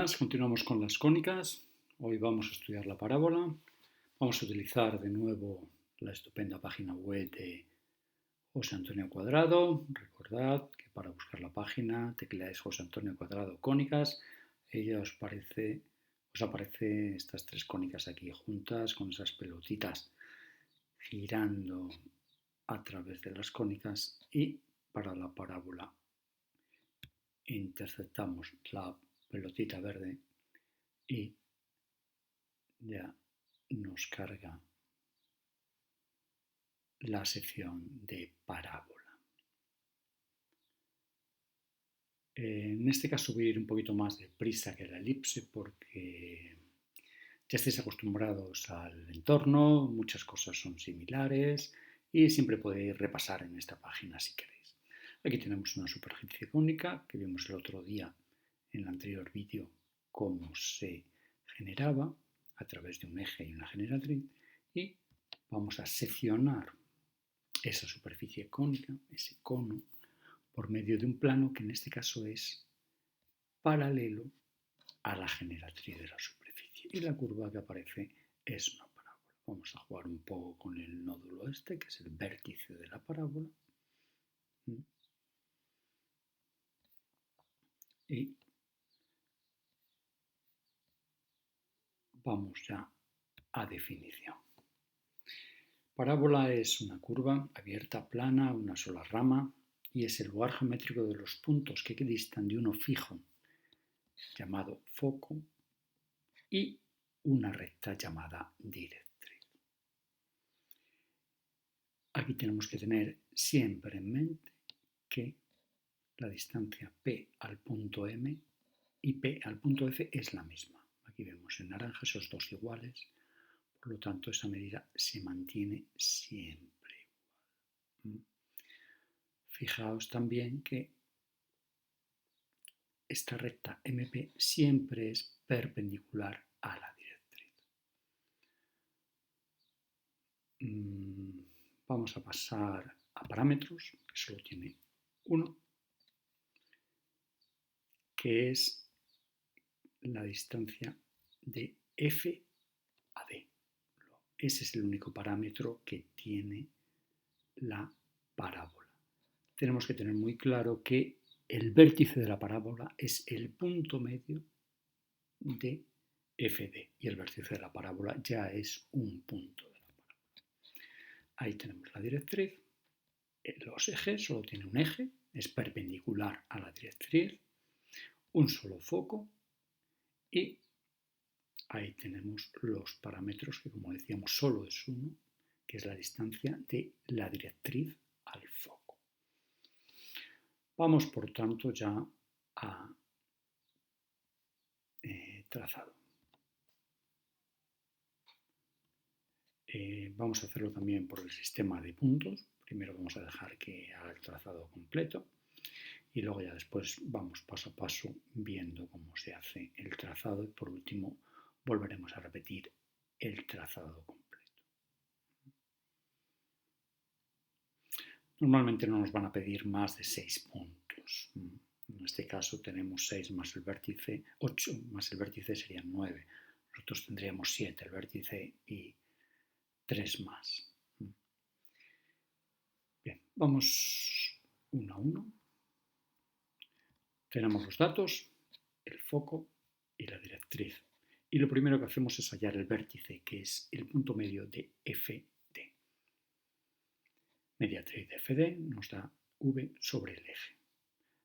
Continuamos con las cónicas. Hoy vamos a estudiar la parábola. Vamos a utilizar de nuevo la estupenda página web de José Antonio Cuadrado. Recordad que para buscar la página tecleáis José Antonio Cuadrado cónicas y ya os aparece estas tres cónicas aquí juntas con esas pelotitas girando a través de las cónicas, y para la parábola interceptamos la pelotita verde y ya nos carga la sección de parábola. En este caso voy a ir un poquito más deprisa que la elipse porque ya estáis acostumbrados al entorno, muchas cosas son similares y siempre podéis repasar en esta página si queréis. Aquí tenemos una superficie cónica que vimos el otro día en el anterior vídeo cómo se generaba a través de un eje y una generatriz, y vamos a seccionar esa superficie cónica, ese cono, por medio de un plano que en este caso es paralelo a la generatriz de la superficie, y la curva que aparece es una parábola. Vamos a jugar un poco con el nódulo este, que es el vértice de la parábola, y vamos ya a definición. Parábola es una curva abierta, plana, una sola rama, y es el lugar geométrico de los puntos que distan de uno fijo, llamado foco, y una recta llamada directriz. Aquí tenemos que tener siempre en mente que la distancia P al punto M y P al punto F es la misma. Aquí vemos en naranja esos dos iguales, por lo tanto esa medida se mantiene siempre igual. Fijaos también que esta recta MP siempre es perpendicular a la directriz. Vamos a pasar a parámetros, que solo tiene uno, que es la distancia de F a D. Ese es el único parámetro que tiene la parábola. Tenemos que tener muy claro que el vértice de la parábola es el punto medio de FD, y el vértice de la parábola ya es un punto de la parábola. Ahí tenemos la directriz. Los ejes, solo tiene un eje, es perpendicular a la directriz, un solo foco, y ahí tenemos los parámetros que, como decíamos, solo es uno, que es la distancia de la directriz al foco. Vamos, por tanto, ya a trazado. Vamos a hacerlo también por el sistema de puntos. Primero vamos a dejar que haga el trazado completo y luego ya después vamos paso a paso viendo cómo se hace el trazado, y por último volveremos a repetir el trazado completo. Normalmente no nos van a pedir más de 6 puntos. En este caso tenemos 6 más el vértice, 8 más el vértice serían 9. Nosotros tendríamos 7 el vértice y 3 más. Bien, vamos uno a uno. Tenemos los datos, el foco y la directriz. Y lo primero que hacemos es hallar el vértice, que es el punto medio de FD. Mediatriz de FD nos da V sobre el eje.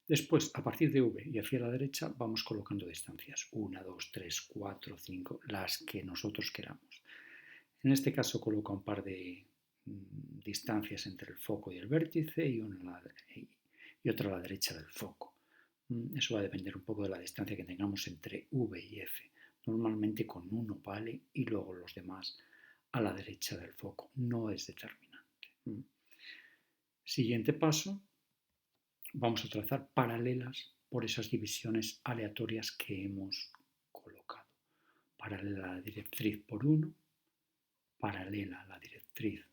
Después, a partir de V y hacia la derecha, vamos colocando distancias. 1, 2, 3, 4, 5, las que nosotros queramos. En este caso coloca un par de distancias entre el foco y el vértice y otra a la derecha del foco. Eso va a depender un poco de la distancia que tengamos entre V y F. Normalmente con uno vale y luego los demás a la derecha del foco. No es determinante. Siguiente paso, vamos a trazar paralelas por esas divisiones aleatorias que hemos colocado. Paralela a la directriz por 1, paralela a la directriz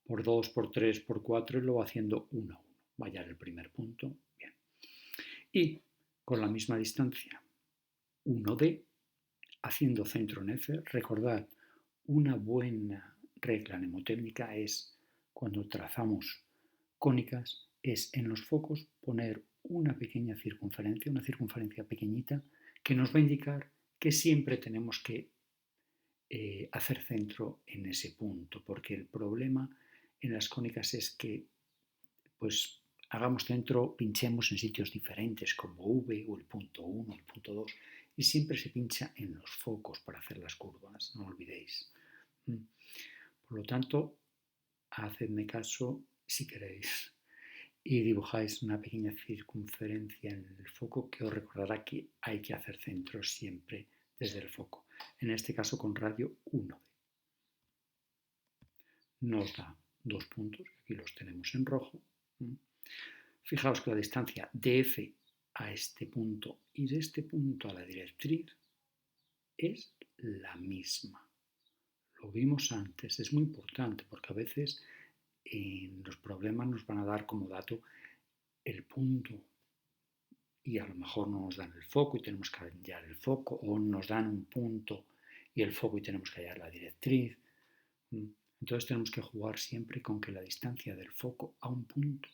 por 2, por 3, por 4, y luego haciendo 1 a 1. Va a hallar el primer punto. Bien. Y con la misma distancia 1D, haciendo centro en F. Recordad, una buena regla mnemotécnica es cuando trazamos cónicas, es en los focos poner una circunferencia pequeñita que nos va a indicar que siempre tenemos que hacer centro en ese punto, porque el problema en las cónicas es que pues hagamos centro, pinchemos en sitios diferentes como V o el punto 1, el punto 2 y siempre se pincha en los focos para hacer las curvas, no olvidéis. Por lo tanto, hacedme caso si queréis y dibujáis una pequeña circunferencia en el foco que os recordará que hay que hacer centro siempre desde el foco, en este caso con radio 1D. Nos da 2 puntos, aquí los tenemos en rojo. Fijaos que la distancia de F a este punto y de este punto a la directriz es la misma. Lo vimos antes, es muy importante porque a veces en los problemas nos van a dar como dato el punto y a lo mejor no nos dan el foco y tenemos que hallar el foco, o nos dan un punto y el foco y tenemos que hallar la directriz. Entonces tenemos que jugar siempre con que la distancia del foco a un punto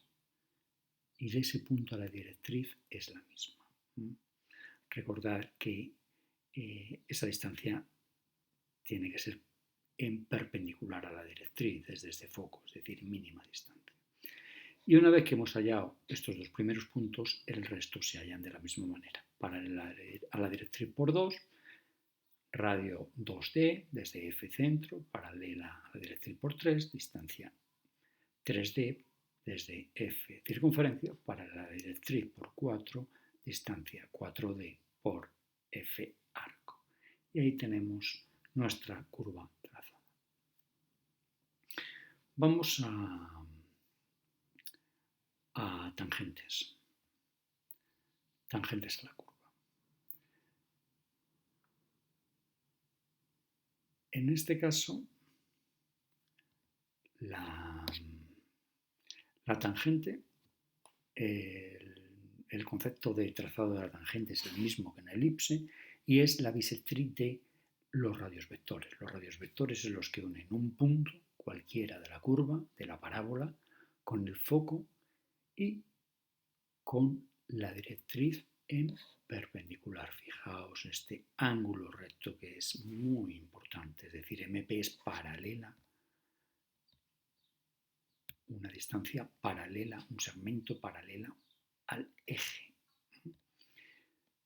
y de ese punto a la directriz es la misma. Recordad que esa distancia tiene que ser en perpendicular a la directriz desde este foco, es decir, mínima distancia. Y una vez que hemos hallado estos dos primeros puntos, el resto se hallan de la misma manera. Paralela a la directriz por 2, radio 2D desde F centro, paralela a la directriz por 3, distancia 3D desde F circunferencia, paralela a la directriz por 4, distancia 4D por F arco. Y ahí tenemos nuestra curva trazada. Vamos a tangentes. Tangentes a la curva. En este caso, la tangente, el concepto de trazado de la tangente es el mismo que en la elipse y es la bisectriz de los radios vectores. Los radios vectores son los que unen un punto cualquiera de la curva, de la parábola, con el foco y con la directriz en perpendicular. Fijaos este ángulo recto que es muy importante, es decir, MP es paralela, una distancia paralela, un segmento paralelo al eje.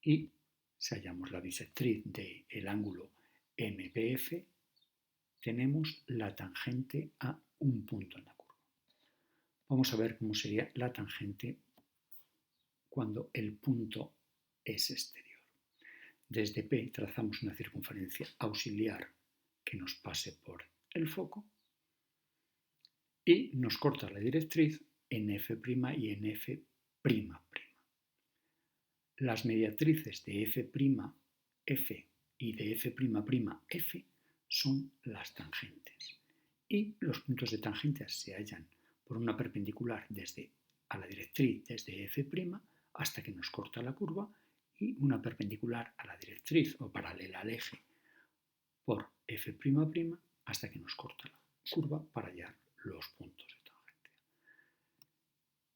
Y si hallamos la bisectriz del ángulo MPF, tenemos la tangente a un punto en la curva. Vamos a ver cómo sería la tangente cuando el punto es exterior. Desde P trazamos una circunferencia auxiliar que nos pase por el foco y nos corta la directriz en F' y en F''. Las mediatrices de F', y de F'', son las tangentes. Y los puntos de tangente se hallan por una perpendicular a la directriz desde F' hasta que nos corta la curva y una perpendicular a la directriz o paralela al eje por F'' hasta que nos corta la curva para hallar los puntos de tangente.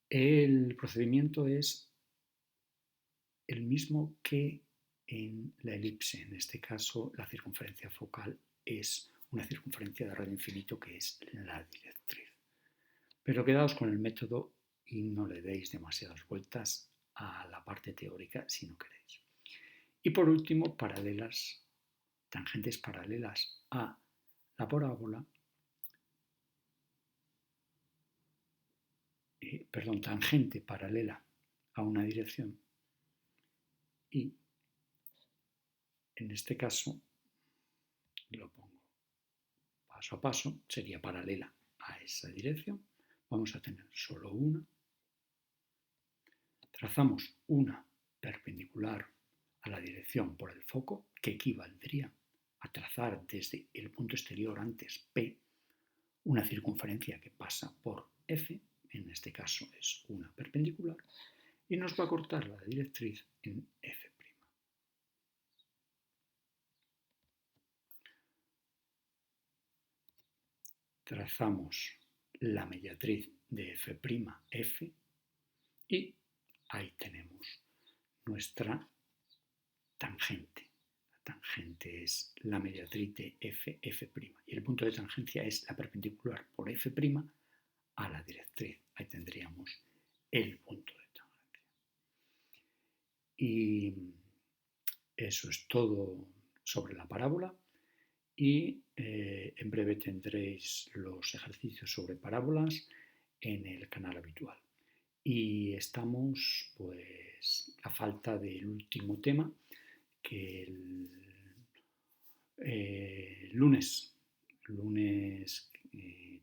El procedimiento es el mismo que en la elipse. En este caso, la circunferencia focal es una circunferencia de radio infinito que es la directriz. Pero quedaos con el método y no le deis demasiadas vueltas a la parte teórica si no queréis. Y por último, tangentes paralelas a la parábola, tangente paralela a una dirección y en este caso lo pongo paso a paso, sería paralela a esa dirección. Vamos a tener solo una. Trazamos una perpendicular a la dirección por el foco, que equivaldría a trazar desde el punto exterior antes P una circunferencia que pasa por F, en este caso es una perpendicular, y nos va a cortar la directriz en F'. Trazamos la mediatriz de F', y ahí tenemos nuestra tangente. La tangente es la mediatriz de F', y el punto de tangencia es la perpendicular por F' a la directriz. Ahí tendríamos el punto de tangencia. Y eso es todo sobre la parábola. Y en breve tendréis los ejercicios sobre parábolas en el canal habitual. Y estamos pues a falta del último tema, que el lunes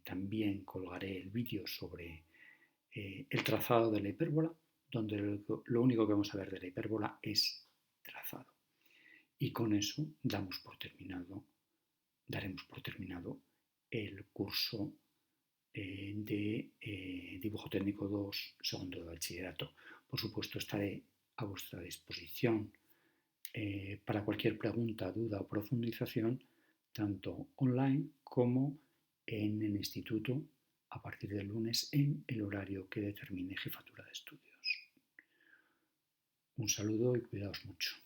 también colgaré el vídeo sobre el trazado de la hipérbola, donde lo único que vamos a ver de la hipérbola es trazado. Y con eso daremos por terminado el curso de dibujo técnico 2, segundo de bachillerato. Por supuesto, estaré a vuestra disposición para cualquier pregunta, duda o profundización, tanto online como en el instituto a partir del lunes en el horario que determine Jefatura de Estudios. Un saludo y cuidaos mucho.